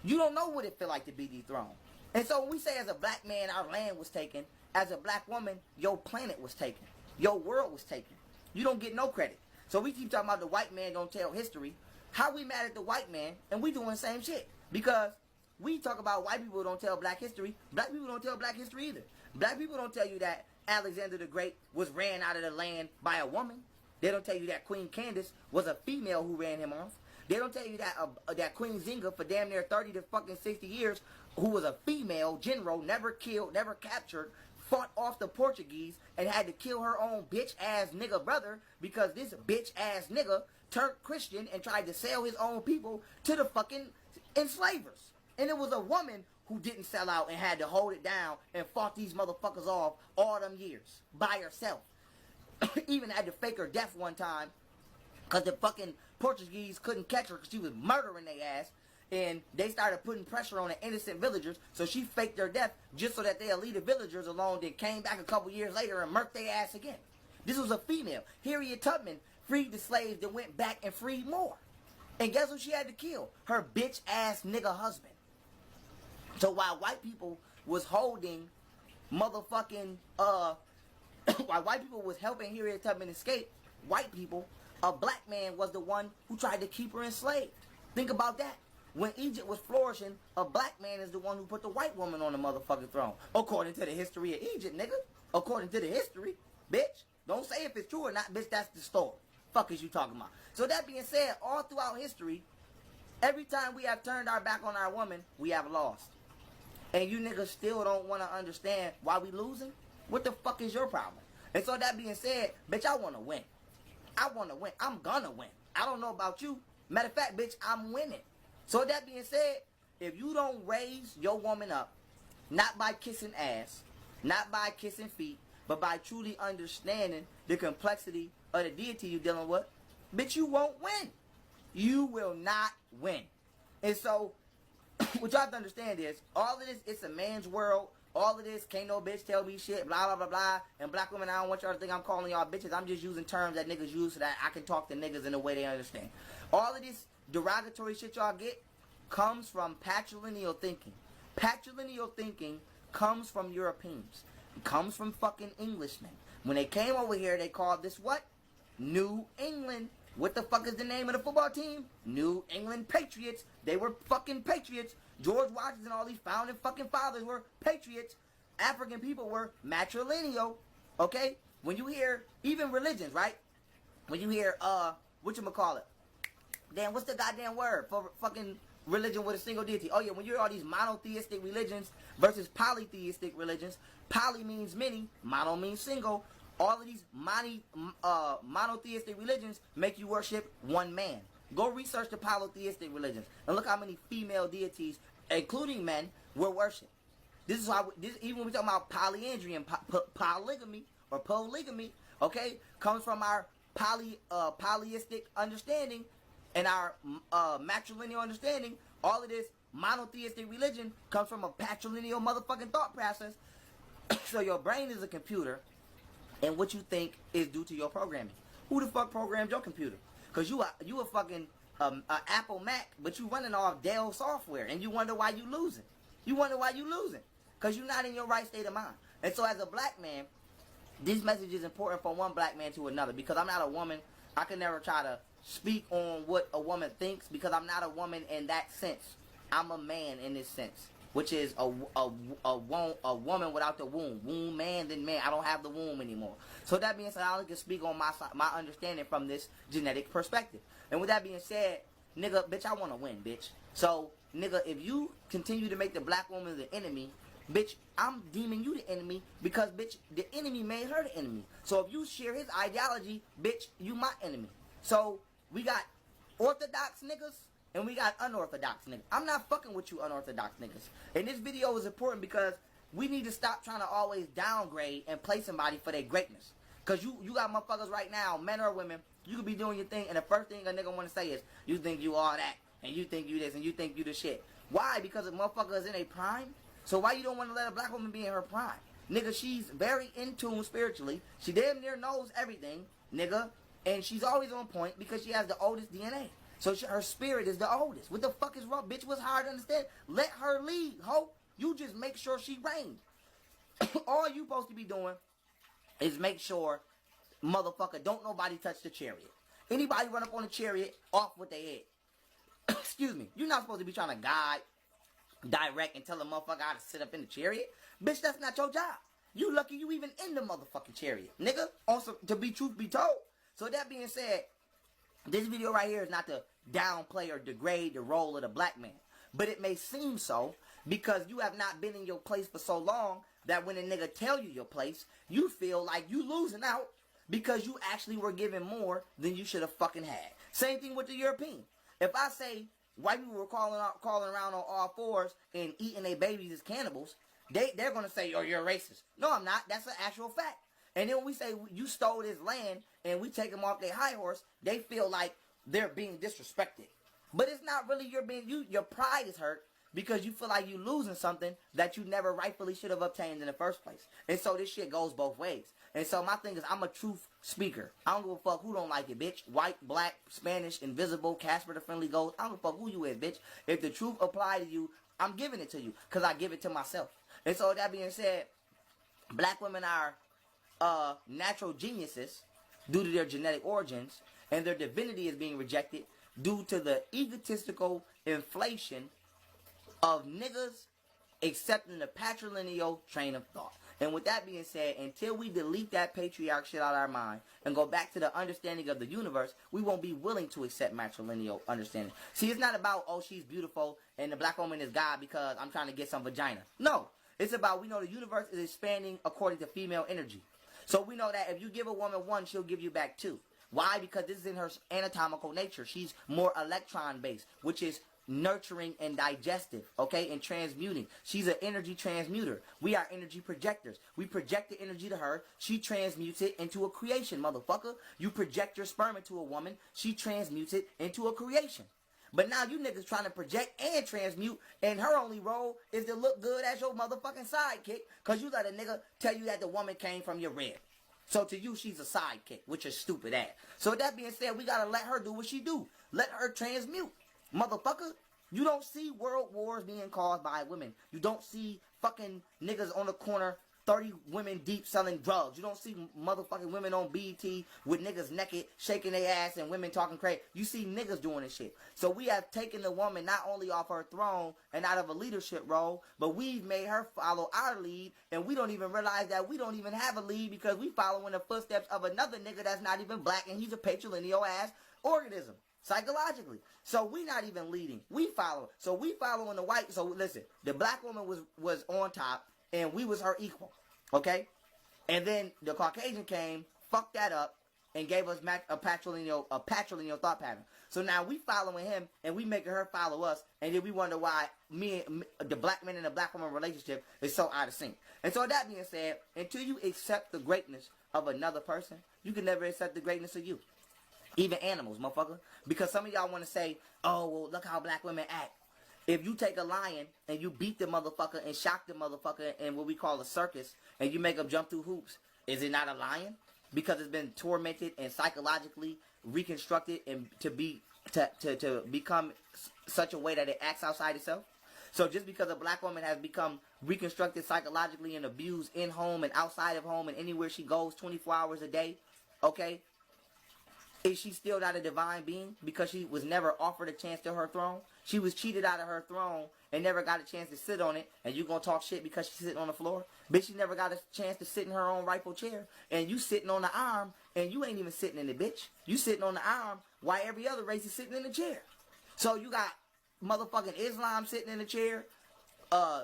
you don't know what it feel like to be dethroned. And so when we say as a black man our land was taken, as a black woman your planet was taken, your world was taken. You don't get no credit. So we keep talking about the white man don't tell history. How we mad at the white man and we doing the same shit? Because we talk about white people don't tell black history. Black people don't tell black history either. Black people don't tell you that Alexander the Great was ran out of the land by a woman. They don't tell you that Queen Candace was a female who ran him off. They don't tell you that that Queen Zinga for damn near 30 to fucking 60 years, who was a female general, never killed, never captured, fought off the Portuguese and had to kill her own bitch ass nigga brother because this bitch ass nigga turned Christian and tried to sell his own people to the fucking enslavers. And it was a woman who didn't sell out and had to hold it down and fought these motherfuckers off all them years by herself. Even had to fake her death one time because the fucking Portuguese couldn't catch her because she was murdering their ass. And they started putting pressure on the innocent villagers, so she faked their death just so that they'll leave the villagers alone, then came back a couple years later and murked their ass again. This was a female. Harriet Tubman freed the slaves that went back and freed more. And guess who she had to kill? Her bitch ass nigga husband. So while white people was holding motherfucking, while white people was helping Harriet Tubman escape, white people, a black man was the one who tried to keep her enslaved. Think about that. When Egypt was flourishing, a black man is the one who put the white woman on the motherfucking throne. According to the history of Egypt, nigga. According to the history, bitch. Don't say if it's true or not, bitch, that's the story. Fuck is you talking about? So that being said, all throughout history, every time we have turned our back on our woman, we have lost. And you niggas still don't want to understand why we losing? What the fuck is your problem? And so that being said, bitch, I want to win. I want to win. I'm gonna win. I don't know about you. Matter of fact, bitch, I'm winning. So that being said, if you don't raise your woman up, not by kissing ass, not by kissing feet, but by truly understanding the complexity of the deity you're dealing with, bitch, you won't win. You will not win. And so, what you have to understand is, all of this, it's a man's world. All of this, can't no bitch tell me shit, blah, blah, blah, blah. And black women, I don't want y'all to think I'm calling y'all bitches. I'm just using terms that niggas use so that I can talk to niggas in a way they understand. All of this derogatory shit y'all get comes from patrilineal thinking. Patrilineal thinking comes from Europeans. It comes from fucking Englishmen. When they came over here, they called this what? New England. What the fuck is the name of the football team? New England Patriots. They were fucking patriots. George Washington, all these founding fucking fathers were patriots. African people were matrilineal. Okay? When you hear, even religions, right? When you hear, whatchamacallit? Damn, what's the goddamn word for fucking religion with a single deity? Oh yeah, when you hear all these monotheistic religions versus polytheistic religions, poly means many, mono means single. All of these monotheistic religions make you worship one man. Go research the polytheistic religions and look how many female deities, including men, were worshipped. This is how, even when we talk about polyandry and polygamy or polygamy, okay, comes from our polyistic understanding and our matrilineal understanding. All of this monotheistic religion comes from a patrilineal motherfucking thought process. So your brain is a computer, and what you think is due to your programming. Who the fuck programmed your computer? Cause you a fucking Apple Mac, but you running off Dell software, and you wonder why you losing. You wonder why you losing, cause you're not in your right state of mind. And so as a black man, this message is important from one black man to another, because I'm not a woman. I can never try to speak on what a woman thinks, because I'm not a woman in that sense. I'm a man in this sense, which is a woman without the womb. Womb man, then man. I don't have the womb anymore. So that being said, I only can speak on my understanding from this genetic perspective. And with that being said, nigga, bitch, I want to win, bitch. So, nigga, if you continue to make the black woman the enemy, bitch, I'm deeming you the enemy, because, bitch, the enemy made her the enemy. So if you share his ideology, bitch, you my enemy. So we got orthodox niggas and we got unorthodox niggas. I'm not fucking with you unorthodox niggas. And this video is important because we need to stop trying to always downgrade and play somebody for their greatness. Because you got motherfuckers right now, men or women, you could be doing your thing, and the first thing a nigga want to say is, you think you all that, and you think you this, and you think you the shit. Why? Because a motherfucker is in a prime. So why you don't want to let a black woman be in her prime? Nigga, she's very in tune spiritually. She damn near knows everything, nigga. And she's always on point because she has the oldest DNA. So her spirit is the oldest. What the fuck is wrong? Bitch, what's hard to understand? Let her lead, ho. You just make sure she reigns. All you supposed to be doing is make sure, motherfucker, don't nobody touch the chariot. Anybody run up on the chariot, off with their head. Excuse me. You're not supposed to be trying to guide, direct, and tell a motherfucker how to sit up in the chariot. Bitch, that's not your job. You lucky you even in the motherfucking chariot, nigga. Also, to be truth be told. So that being said, this video right here is not to downplay or degrade the role of the black man. But it may seem so because you have not been in your place for so long that when a nigga tell you your place, you feel like you losing out because you actually were given more than you should have fucking had. Same thing with the European. If I say white people were crawling around on all fours and eating their babies as cannibals, they're going to say, oh, you're a racist. No, I'm not. That's an actual fact. And then when we say you stole this land and we take them off their high horse, they feel like they're being disrespected. But it's not really your pride is hurt because you feel like you're losing something that you never rightfully should have obtained in the first place. And so this shit goes both ways. And so my thing is, I'm a truth speaker. I don't give a fuck who don't like it, bitch. White, black, Spanish, invisible, Casper the Friendly Ghost. I don't give a fuck who you is, bitch. If the truth apply to you, I'm giving it to you because I give it to myself. And so that being said, black women are natural geniuses due to their genetic origins, and their divinity is being rejected due to the egotistical inflation of niggas accepting the patrilineal train of thought. And with that being said, until we delete that patriarch shit out of our mind and go back to the understanding of the universe, we won't be willing to accept matrilineal understanding. See, it's not about, oh, she's beautiful and the black woman is God because I'm trying to get some vagina. No. It's about, we know the universe is expanding according to female energy. So we know that if you give a woman one, she'll give you back two. Why? Because this is in her anatomical nature. She's more electron-based, which is nurturing and digestive, okay, and transmuting. She's an energy transmuter. We are energy projectors. We project the energy to her. She transmutes it into a creation, motherfucker. You project your sperm into a woman. She transmutes it into a creation. But now you niggas trying to project and transmute, and her only role is to look good as your motherfucking sidekick, because you let a nigga tell you that the woman came from your rib. So to you, she's a sidekick, which is stupid ass. So with that being said, we gotta let her do what she do. Let her transmute, motherfucker. You don't see world wars being caused by women. You don't see fucking niggas on the corner 30 women deep selling drugs. You don't see motherfucking women on BET with niggas naked, shaking their ass and women talking crazy. You see niggas doing this shit. So we have taken the woman not only off her throne and out of a leadership role, but we've made her follow our lead, and we don't even realize that we don't even have a lead because we follow in the footsteps of another nigga that's not even black, and he's a patrilineal ass organism. Psychologically. So we not even leading. We follow. So we following the white. So listen, the black woman was on top and we was her equal. Okay? And then the Caucasian came, fucked that up, and gave us a patrilineal thought pattern. So now we following him and we making her follow us, and then we wonder why the black man and the black woman relationship is so out of sync. And so that being said, until you accept the greatness of another person, you can never accept the greatness of you. Even animals, motherfucker. Because some of y'all want to say, oh, well, look how black women act. If you take a lion and you beat the motherfucker and shock the motherfucker in what we call a circus, and you make them jump through hoops, is it not a lion? Because it's been tormented and psychologically reconstructed and to become such a way that it acts outside itself. So just because a black woman has become reconstructed psychologically and abused in home and outside of home and anywhere she goes 24 hours a day, okay, is she still not a divine being because she was never offered a chance to her throne? She was cheated out of her throne and never got a chance to sit on it, and you gonna talk shit because she's sitting on the floor? Bitch, she never got a chance to sit in her own rightful chair, and you sitting on the arm, and you ain't even sitting in it, bitch. You sitting on the arm while every other race is sitting in the chair. So you got motherfucking Islam sitting in the chair,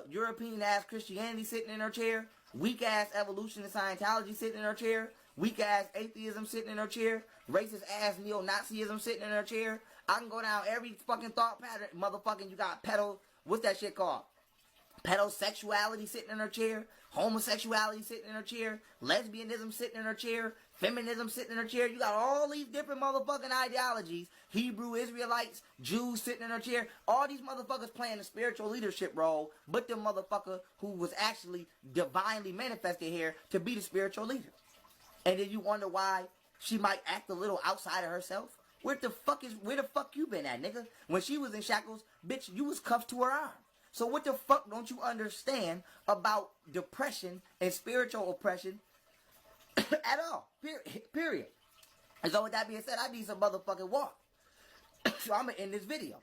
European ass Christianity sitting in her chair, weak ass evolution and Scientology sitting in her chair, weak ass atheism sitting in her chair, racist ass neo-Nazism sitting in her chair. I can go down every fucking thought pattern. Motherfucking, you got what's that shit called? Pedosexuality sitting in her chair, homosexuality sitting in her chair, lesbianism sitting in her chair, feminism sitting in her chair. You got all these different motherfucking ideologies. Hebrew Israelites, Jews sitting in her chair. All these motherfuckers playing the spiritual leadership role, but the motherfucker who was actually divinely manifested here to be the spiritual leader. And then you wonder why she might act a little outside of herself. Where the fuck you been at, nigga? When she was in shackles, bitch, you was cuffed to her arm. So what the fuck don't you understand about depression and spiritual oppression at all? Period. And so with that being said, I need some motherfucking walk. So I'm going to end this video.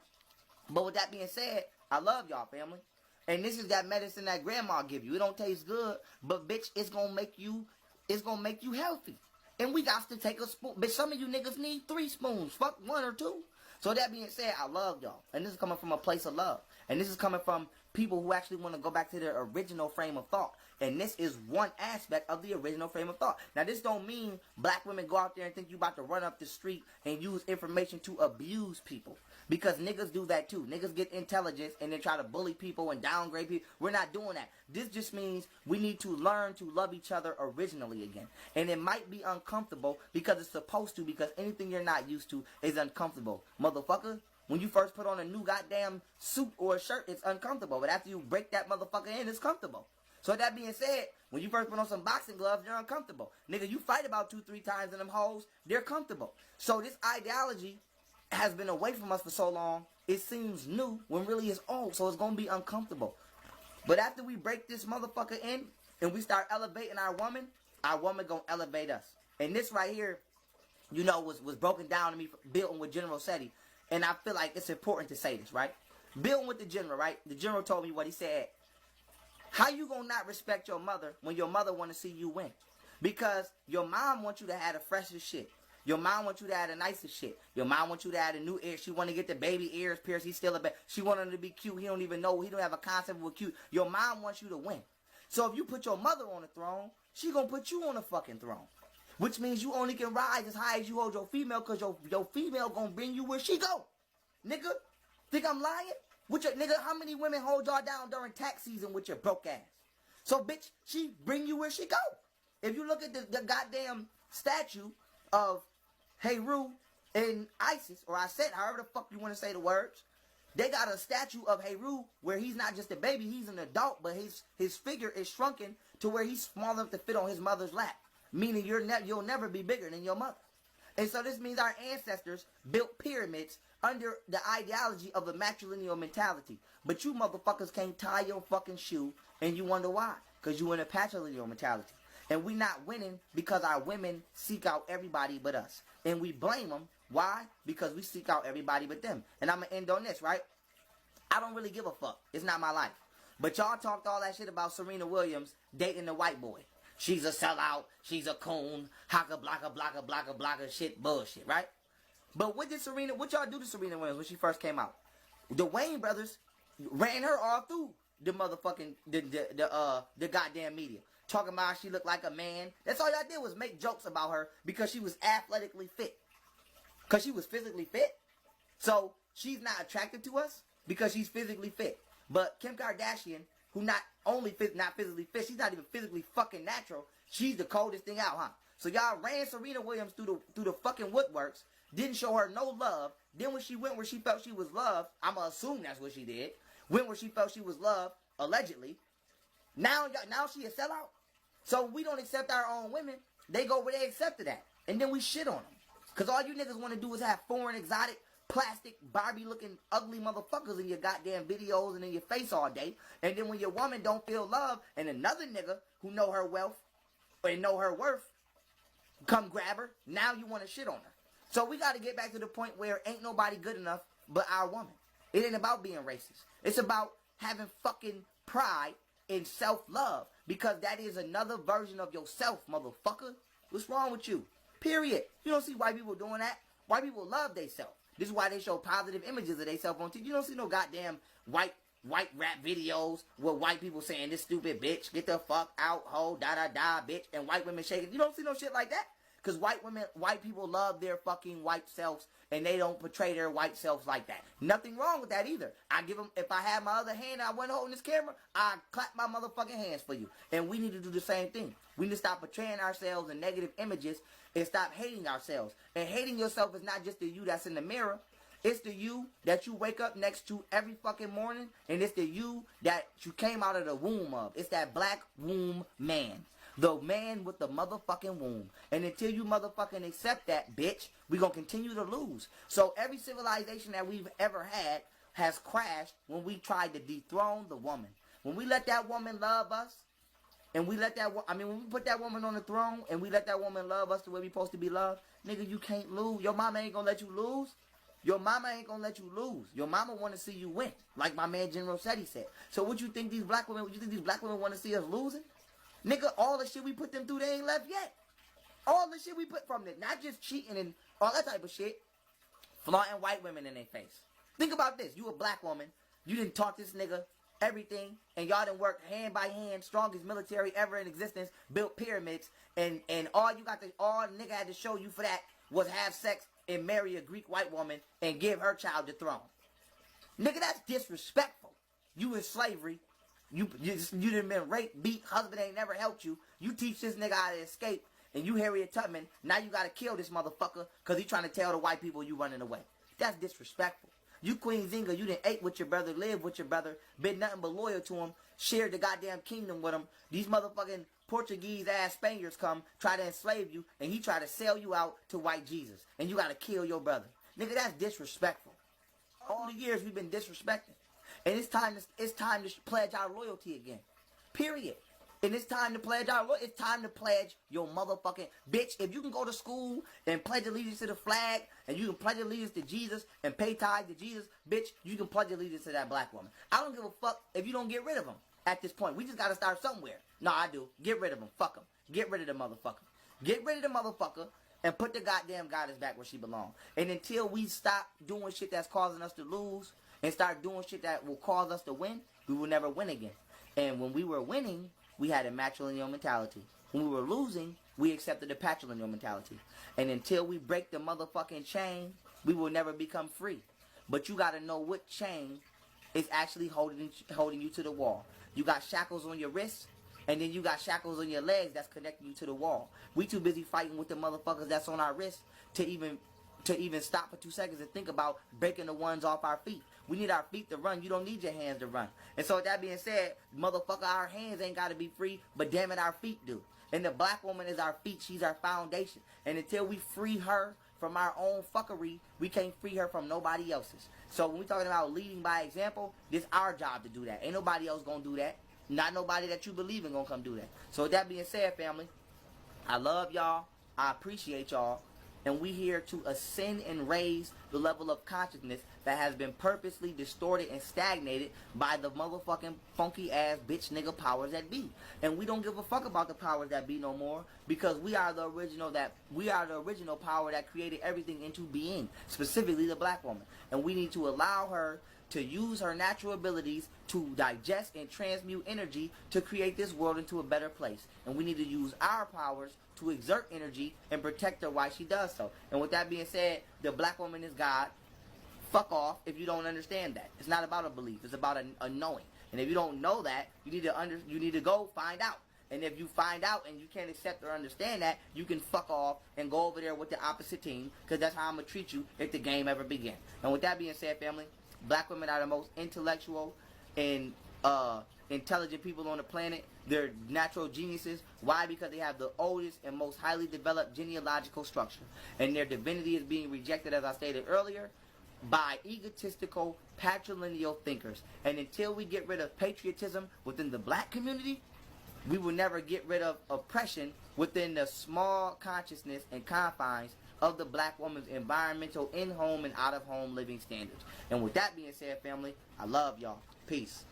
But with that being said, I love y'all, family. And this is that medicine that grandma give you. It don't taste good, but bitch, it's going to make you healthy. And we got to take a spoon. Bitch, some of you niggas need 3 spoons. Fuck 1 or 2. So that being said, I love y'all. And this is coming from a place of love. And this is coming from people who actually want to go back to their original frame of thought. And this is one aspect of the original frame of thought. Now, this don't mean black women go out there and think you about to run up the street and use information to abuse people. Because niggas do that too. Niggas get intelligence and then try to bully people and downgrade people. We're not doing that. This just means we need to learn to love each other originally again. And it might be uncomfortable because it's supposed to, because anything you're not used to is uncomfortable. Motherfucker, when you first put on a new goddamn suit or a shirt, it's uncomfortable. But after you break that motherfucker in, it's comfortable. So that being said, when you first put on some boxing gloves, they're uncomfortable. Nigga, you fight about 2-3 times in them hoes, they're comfortable. So this ideology has been away from us for so long, it seems new when really it's old. So it's going to be uncomfortable. But after we break this motherfucker in and we start elevating our woman going to elevate us. And this right here, you know, was broken down to me building with General Seti. And I feel like it's important to say this, right? Building with the general, right? The general told me what he said. How you gonna not respect your mother when your mother want to see you win? Because your mom wants you to have the freshest shit. Your mom wants you to have the nicest shit. Your mom wants you to have the new ears. She want to get the baby ears pierced. He's still a baby. She want him to be cute. He don't even know. He don't have a concept of cute. Your mom wants you to win. So if you put your mother on the throne, she gonna put you on the fucking throne. Which means you only can rise as high as you hold your female, because your female gonna bring you where she go. Nigga, think I'm lying? Nigga, how many women hold y'all down during tax season with your broke ass? So, bitch, she bring you where she go. If you look at the goddamn statue of Heru and Isis, or Iset, however the fuck you want to say the words, they got a statue of Heru where he's not just a baby, he's an adult, but his figure is shrunken to where he's small enough to fit on his mother's lap. Meaning you'll never be bigger than your mother. And so this means our ancestors built pyramids under the ideology of a matrilineal mentality. But you motherfuckers can't tie your fucking shoe, and you wonder why. Because you in a patrilineal mentality. And we not winning because our women seek out everybody but us. And we blame them. Why? Because we seek out everybody but them. And I'm going to end on this, right? I don't really give a fuck. It's not my life. But y'all talked all that shit about Serena Williams dating the white boy. She's a sellout. She's a coon. Haka blocka blocka blocka blocka shit bullshit, right? But what y'all do to Serena Williams when she first came out? The Wayne brothers ran her all through the motherfucking, the goddamn media. Talking about how she looked like a man. That's all y'all did was make jokes about her because she was athletically fit. Because she was physically fit. So she's not attractive to us because she's physically fit. But Kim Kardashian, who not only not physically fit, she's not even physically fucking natural. She's the coldest thing out, huh? So y'all ran Serena Williams through the fucking woodworks. Didn't show her no love. Then when she went where she felt she was loved, I'ma assume that's what she did. Went where she felt she was loved, allegedly. Now she a sellout. So we don't accept our own women. They go where they accepted that. And then we shit on them. Because all you niggas want to do is have foreign, exotic, plastic, Barbie-looking, ugly motherfuckers in your goddamn videos and in your face all day. And then when your woman don't feel love and another nigga who know her wealth and know her worth come grab her, now you want to shit on her. So we got to get back to the point where ain't nobody good enough but our woman. It ain't about being racist. It's about having fucking pride in self-love. Because that is another version of yourself, motherfucker. What's wrong with you? Period. You don't see white people doing that. White people love theyself. This is why they show positive images of theyself on TV. You don't see no goddamn white rap videos with white people saying, this stupid bitch, get the fuck out, ho, da-da-da, bitch, and white women shaking. You don't see no shit like that. Because white people love their fucking white selves, and they don't portray their white selves like that. Nothing wrong with that either. I give them, if I had my other hand, I wasn't holding this camera, I'd clap my motherfucking hands for you. And we need to do the same thing. We need to stop portraying ourselves in negative images and stop hating ourselves. And hating yourself is not just the you that's in the mirror. It's the you that you wake up next to every fucking morning, and it's the you that you came out of the womb of. It's that black womb man. The man with the motherfucking womb. And until you motherfucking accept that, bitch, we gonna continue to lose. So every civilization that we've ever had has crashed when we tried to dethrone the woman. When we let that woman love us, and we let when we put that woman on the throne, and we let that woman love us the way we supposed to be loved, nigga, you can't lose. Your mama ain't gonna let you lose. Your mama ain't gonna let you lose. Your mama wanna see you win, like my man General Seti said. So what you think these black women wanna see us losing? Nigga, all the shit we put them through, they ain't left yet. All the shit we put from them, not just cheating and all that type of shit, flaunting white women in their face. Think about this. You a black woman. You didn't taught this nigga everything, and y'all done worked hand by hand, strongest military ever in existence, built pyramids, and all nigga had to show you for that was have sex and marry a Greek white woman and give her child the throne. Nigga, that's disrespectful. You in slavery. You done been raped, beat, husband ain't never helped you. You teach this nigga how to escape, and you Harriet Tubman, now you gotta kill this motherfucker because he trying to tell the white people you running away. That's disrespectful. You Queen Zinga, you done ate with your brother, lived with your brother, been nothing but loyal to him, shared the goddamn kingdom with him. These motherfucking Portuguese ass Spaniards come, try to enslave you, and he try to sell you out to white Jesus. And you gotta kill your brother. Nigga, that's disrespectful. All the years we've been disrespecting. And it's time to pledge our loyalty again. Period. And it's time to pledge our loyalty. It's time to pledge your motherfucking bitch. If you can go to school and pledge allegiance to the flag, and you can pledge allegiance to Jesus and pay tithe to Jesus, bitch, you can pledge allegiance to that black woman. I don't give a fuck if you don't get rid of them at this point. We just gotta start somewhere. No, I do. Get rid of them. Fuck them. Get rid of the motherfucker. Get rid of the motherfucker and put the goddamn goddess back where she belongs. And until we stop doing shit that's causing us to lose, and start doing shit that will cause us to win, we will never win again. And when we were winning, we had a matrilineal mentality. When we were losing, we accepted the patrilineal mentality. And until we break the motherfucking chain, we will never become free. But you gotta know what chain is actually holding you to the wall. You got shackles on your wrists, and then you got shackles on your legs that's connecting you to the wall. We too busy fighting with the motherfuckers that's on our wrists to even stop for 2 seconds and think about breaking the ones off our feet. We need our feet to run. You don't need your hands to run. And so with that being said, motherfucker, our hands ain't got to be free, but damn it, our feet do. And the black woman is our feet. She's our foundation. And until we free her from our own fuckery, we can't free her from nobody else's. So when we talking about leading by example, this our job to do that. Ain't nobody else gonna do that. Not nobody that you believe in gonna come do that. So with that being said, family, I love y'all. I appreciate y'all. And we here to ascend and raise the level of consciousness that has been purposely distorted and stagnated by the motherfucking funky ass bitch nigga powers that be. And we don't give a fuck about the powers that be no more, because we are the original power that created everything into being, specifically the black woman. And we need to allow her to use her natural abilities to digest and transmute energy to create this world into a better place. And we need to use our powers to exert energy and protect her while she does so. And with that being said, the black woman is God. Fuck off if you don't understand that. It's not about a belief. It's about a knowing. And if you don't know that, you need to go find out. And if you find out and you can't accept or understand that, you can fuck off and go over there with the opposite team, because that's how I'm going to treat you if the game ever begins. And with that being said, family, black women are the most intellectual and intelligent people on the planet. They're natural geniuses. Why? Because they have the oldest and most highly developed genealogical structure. And their divinity is being rejected, as I stated earlier, by egotistical, patrilineal thinkers. And until we get rid of patriotism within the black community, we will never get rid of oppression within the small consciousness and confines of the black woman's environmental in-home and out-of-home living standards. And with that being said, family, I love y'all. Peace.